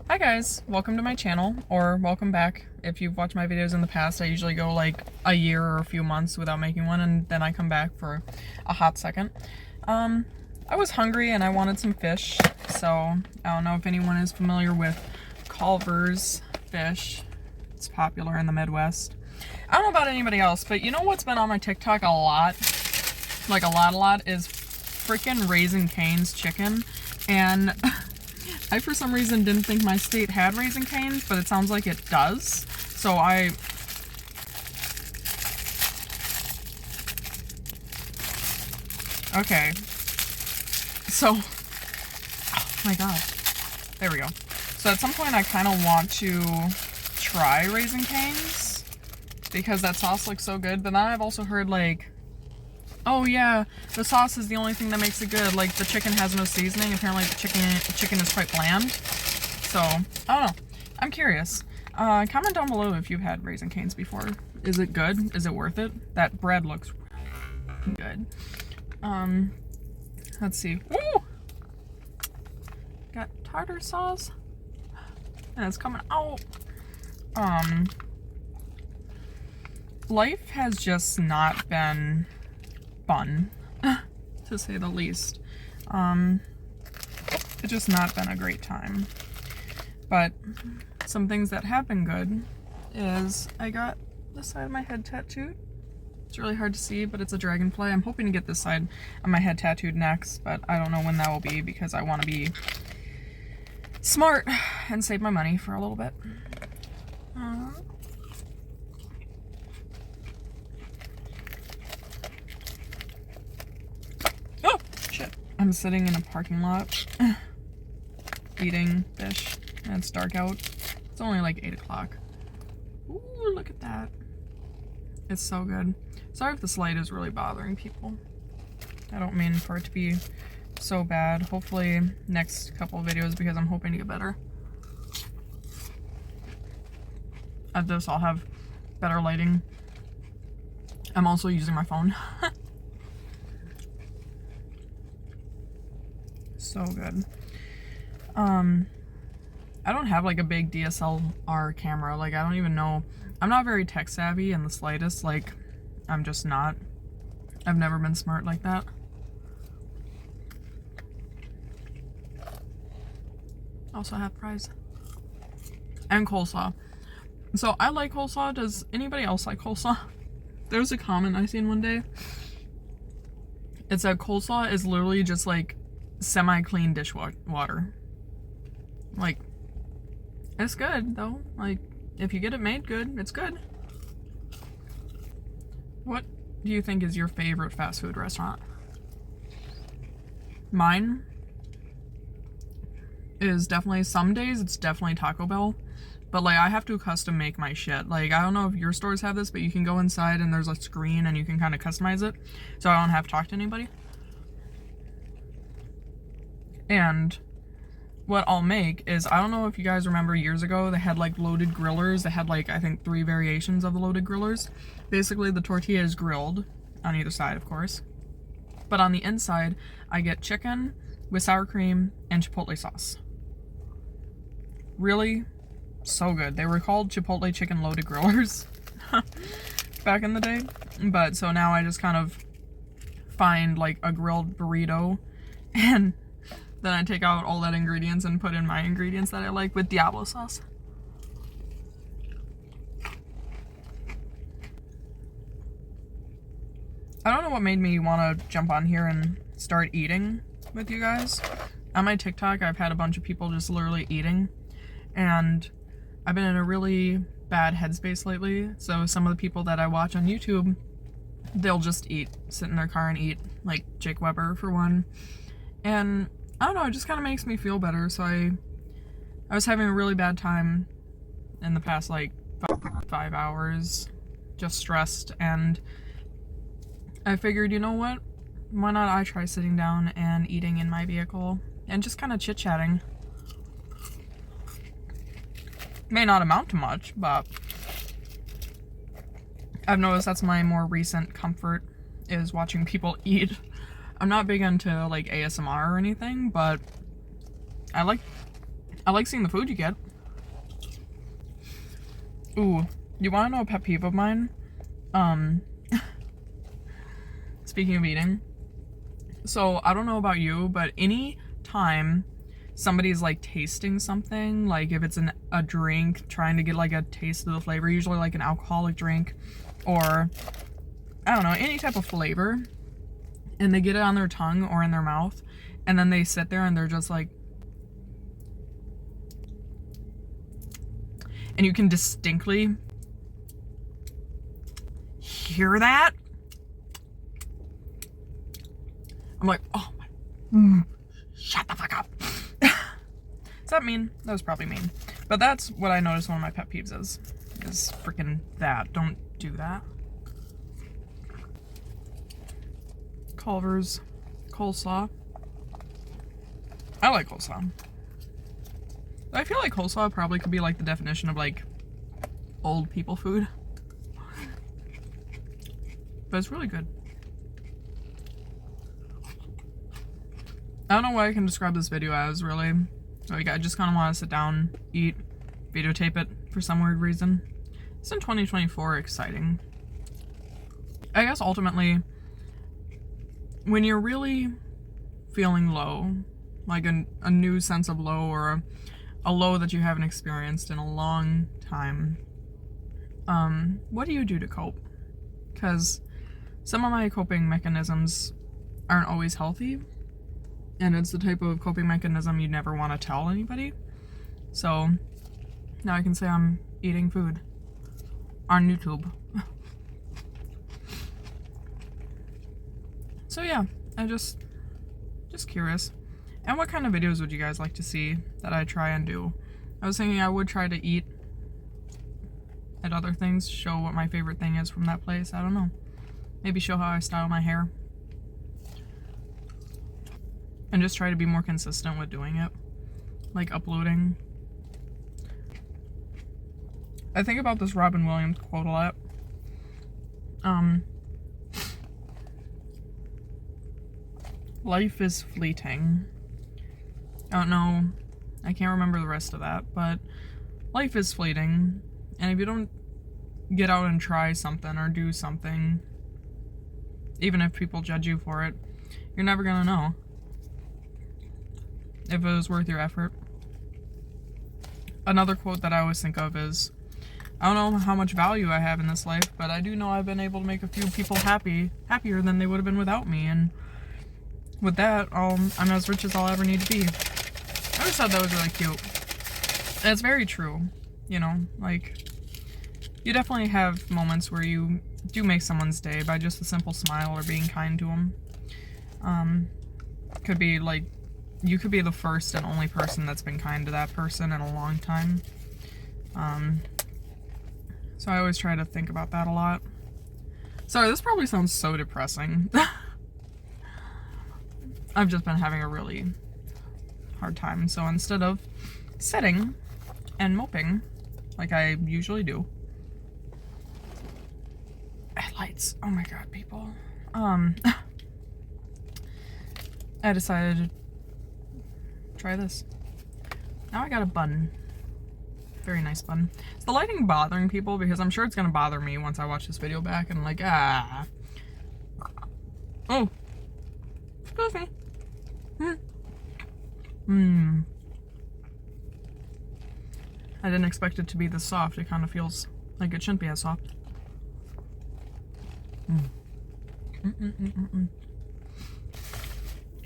Hi guys, welcome to my channel, or welcome back. If you've watched my videos in the past, I usually go like a year or a few months without making one, and then I come back for a hot second. I was hungry and I wanted some fish, so I don't know if anyone is familiar with Culver's fish. It's popular in the Midwest. I don't know about anybody else, but you know what's been on my TikTok a lot? Like a lot, is freaking Raising Cane's chicken, and I, for some reason, didn't think my state had Raising Cane's, but it sounds like it does. So okay. So, oh my god. There we go. So at some point I kind of want to try Raising Cane's because that sauce looks so good, but then I've also heard like, oh yeah, the sauce is the only thing that makes it good. Like the chicken has no seasoning. Apparently the chicken is quite bland. So, I don't know. I'm curious. Comment down below if you've had Raising Cane's before. Is it good? Is it worth it? That bread looks good. Let's see. Woo! Got tartar sauce. And it's coming out. Life has just not been fun, to say the least. It's just not been a great time. But some things that have been good is I got this side of my head tattooed. It's really hard to see, but it's a dragonfly. I'm hoping to get this side of my head tattooed next, but I don't know when that will be because I want to be smart and save my money for a little bit. Oh, shit. I'm sitting in a parking lot eating fish, and it's dark out. It's only like 8 o'clock. Ooh, look at that. It's so good. Sorry if this light is really bothering people. I don't mean for it to be so bad. Hopefully next couple of videos, because I'm hoping to get better at this, I'll have better lighting. I'm also using my phone. So good. I don't have like a big DSLR camera. Like I don't even know. I'm not very tech savvy in the slightest. Like I'm just not. I've never been smart like that. Also have fries. And coleslaw. So I like coleslaw. Does anybody else like coleslaw? There's a comment I seen one day. It said coleslaw is literally just like semi-clean dishwater. Like, it's good though. Like, if you get it made good, it's good. What do you think is your favorite fast food restaurant? Mine is definitely, some days it's definitely Taco Bell, but like I have to custom make my shit. Like I don't know if your stores have this, but you can go inside and there's a screen and you can kind of customize it, so I don't have to talk to anybody. And what I'll make is, I don't know if you guys remember years ago, they had like loaded grillers. They had like, I think 3 variations of the loaded grillers. Basically the tortilla is grilled on either side, of course, but on the inside I get chicken with sour cream and chipotle sauce. Really so good. They were called Chipotle chicken loaded grillers back in the day, but so now I just kind of find like a grilled burrito, and then I take out all that ingredients and put in my ingredients that I like with Diablo sauce. I don't know what made me want to jump on here and start eating with you guys. On my TikTok, I've had a bunch of people just literally eating, and I've been in a really bad headspace lately. So some of the people that I watch on YouTube, they'll just eat, sit in their car and eat, like Jake Weber for one. And I don't know, it just kind of makes me feel better. So I was having a really bad time in the past like 5 hours, just stressed, and I figured, you know what, why not I try sitting down and eating in my vehicle and just kind of chit-chatting. May not amount to much, but I've noticed that's my more recent comfort, is watching people eat. I'm not big into like ASMR or anything, but I like I like seeing the food you get. Ooh, you want to know a pet peeve of mine? Speaking of eating. So, I don't know about you, but any time somebody's like tasting something, like if it's a drink, trying to get like a taste of the flavor, usually like an alcoholic drink, or I don't know, any type of flavor, and they get it on their tongue or in their mouth, and then they sit there and they're just like, and you can distinctly hear that. I'm like, oh my, shut the fuck up. Is that mean? That was probably mean. But that's what I noticed one of my pet peeves is freaking that. Don't do that. Culver's coleslaw. I like coleslaw. I feel like coleslaw probably could be like the definition of like old people food. But it's really good. I don't know what I can describe this video as, really. Like, I just kind of want to sit down, eat, videotape it for some weird reason. It's in 2024, exciting. I guess ultimately, when you're really feeling low, like a new sense of low, or a low that you haven't experienced in a long time, what do you do to cope? Because some of my coping mechanisms aren't always healthy, and it's the type of coping mechanism you never want to tell anybody. So now I can say I'm eating food on YouTube. So yeah, I just curious. And what kind of videos would you guys like to see that I try and do? I was thinking I would try to eat at other things, show what my favorite thing is from that place. I don't know. Maybe show how I style my hair. And just try to be more consistent with doing it. Like uploading. I think about this Robin Williams quote a lot. Life is fleeting. I don't know. I can't remember the rest of that, but life is fleeting. And if you don't get out and try something or do something, even if people judge you for it, you're never gonna know if it was worth your effort. Another quote that I always think of is, I don't know how much value I have in this life, but I do know I've been able to make a few people happier than they would have been without me, and with that, I'm as rich as I'll ever need to be. I always thought that was really cute. And it's very true, you know, like, you definitely have moments where you do make someone's day by just a simple smile or being kind to them. Could be like, you could be the first and only person that's been kind to that person in a long time. So I always try to think about that a lot. Sorry, this probably sounds so depressing. I've just been having a really hard time, so instead of sitting and moping like I usually do. Headlights. Oh my god, people. I decided to try this. Now I got a bun. Very nice bun. Is the lighting bothering people? Because I'm sure it's gonna bother me once I watch this video back and I'm like, ah. Oh. Excuse me. I didn't expect it to be this soft. It kind of feels like it shouldn't be as soft.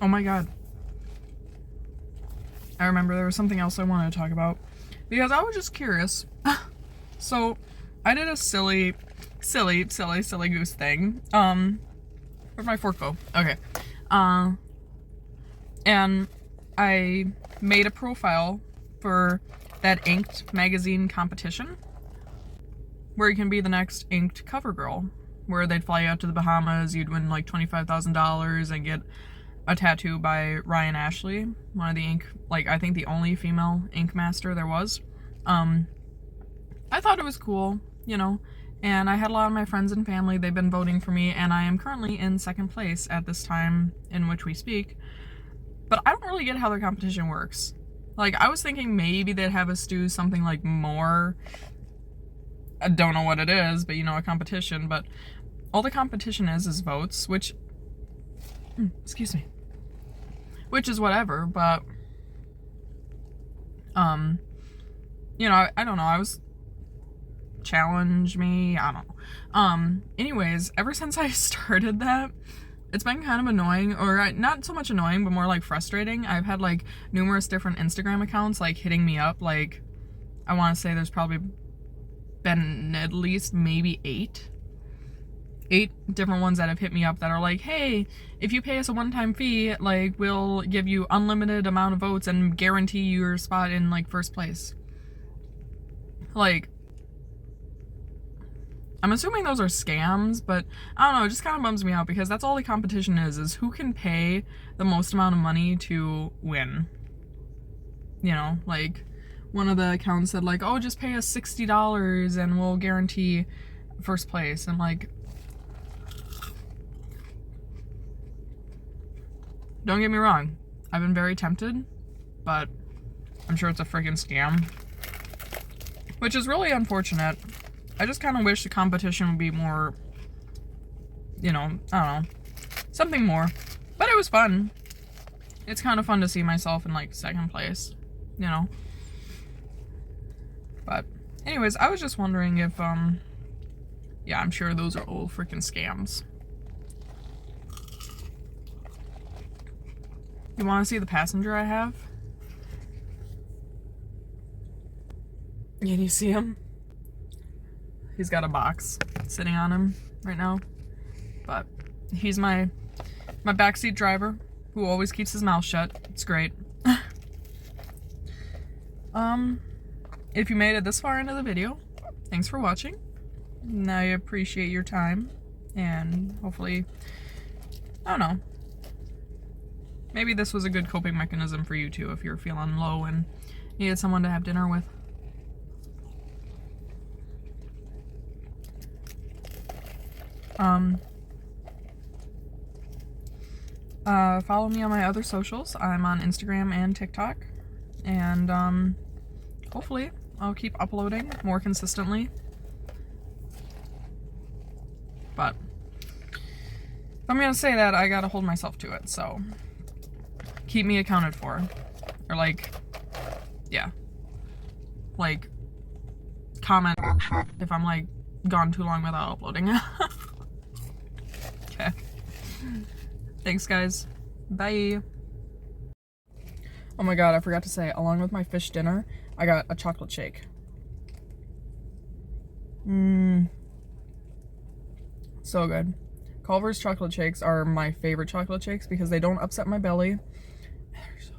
Oh my god. I remember there was something else I wanted to talk about. Because I was just curious. So, I did a silly goose thing. Where'd my fork go? Okay. And I made a profile for that Inked magazine competition, where you can be the next Inked cover girl, where they'd fly you out to the Bahamas, you'd win like $25,000 and get a tattoo by Ryan Ashley, one of the ink, like I think the only female ink master there was. I thought it was cool, you know, and I had a lot of my friends and family, they've been voting for me, and I am currently in second place at this time in which we speak. But I don't really get how their competition works. Like, I was thinking maybe they'd have us do something like more, I don't know what it is, but you know, a competition, but all the competition is votes, which, excuse me, which is whatever, but, you know, I don't know, I was, challenge me, I don't know. Anyways, ever since I started that, it's been kind of annoying, or not so much annoying, but more like frustrating. I've had like numerous different Instagram accounts like hitting me up, like, I want to say there's probably been at least maybe eight different ones that have hit me up that are like, hey, if you pay us a one-time fee, like, we'll give you unlimited amount of votes and guarantee your spot in like first place. Like, I'm assuming those are scams, but I don't know, it just kind of bums me out because that's all the competition is who can pay the most amount of money to win. You know, like, one of the accounts said like, oh, just pay us $60 and we'll guarantee first place. And like, don't get me wrong, I've been very tempted, but I'm sure it's a freaking scam, which is really unfortunate. I just kind of wish the competition would be more, you know, I don't know, something more. But it was fun. It's kind of fun to see myself in like second place, you know. But anyways, I was just wondering if, yeah, I'm sure those are all freaking scams. You want to see the passenger I have? Can you see him? He's got a box sitting on him right now, but he's my backseat driver who always keeps his mouth shut. It's great. If you made it this far into the video, thanks for watching. And I appreciate your time, and hopefully, I don't know, maybe this was a good coping mechanism for you too if you're feeling low and needed someone to have dinner with. Follow me on my other socials. I'm on Instagram and TikTok, and hopefully I'll keep uploading more consistently. But if I'm gonna say that, I gotta hold myself to it, so keep me accounted for. Or like, yeah, like, comment if I'm like gone too long without uploading. Okay. Thanks, guys. Bye. Oh my god, I forgot to say, along with my fish dinner, I got a chocolate shake. So good. Culver's chocolate shakes are my favorite chocolate shakes because they don't upset my belly. They're so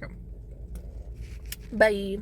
good. Bye.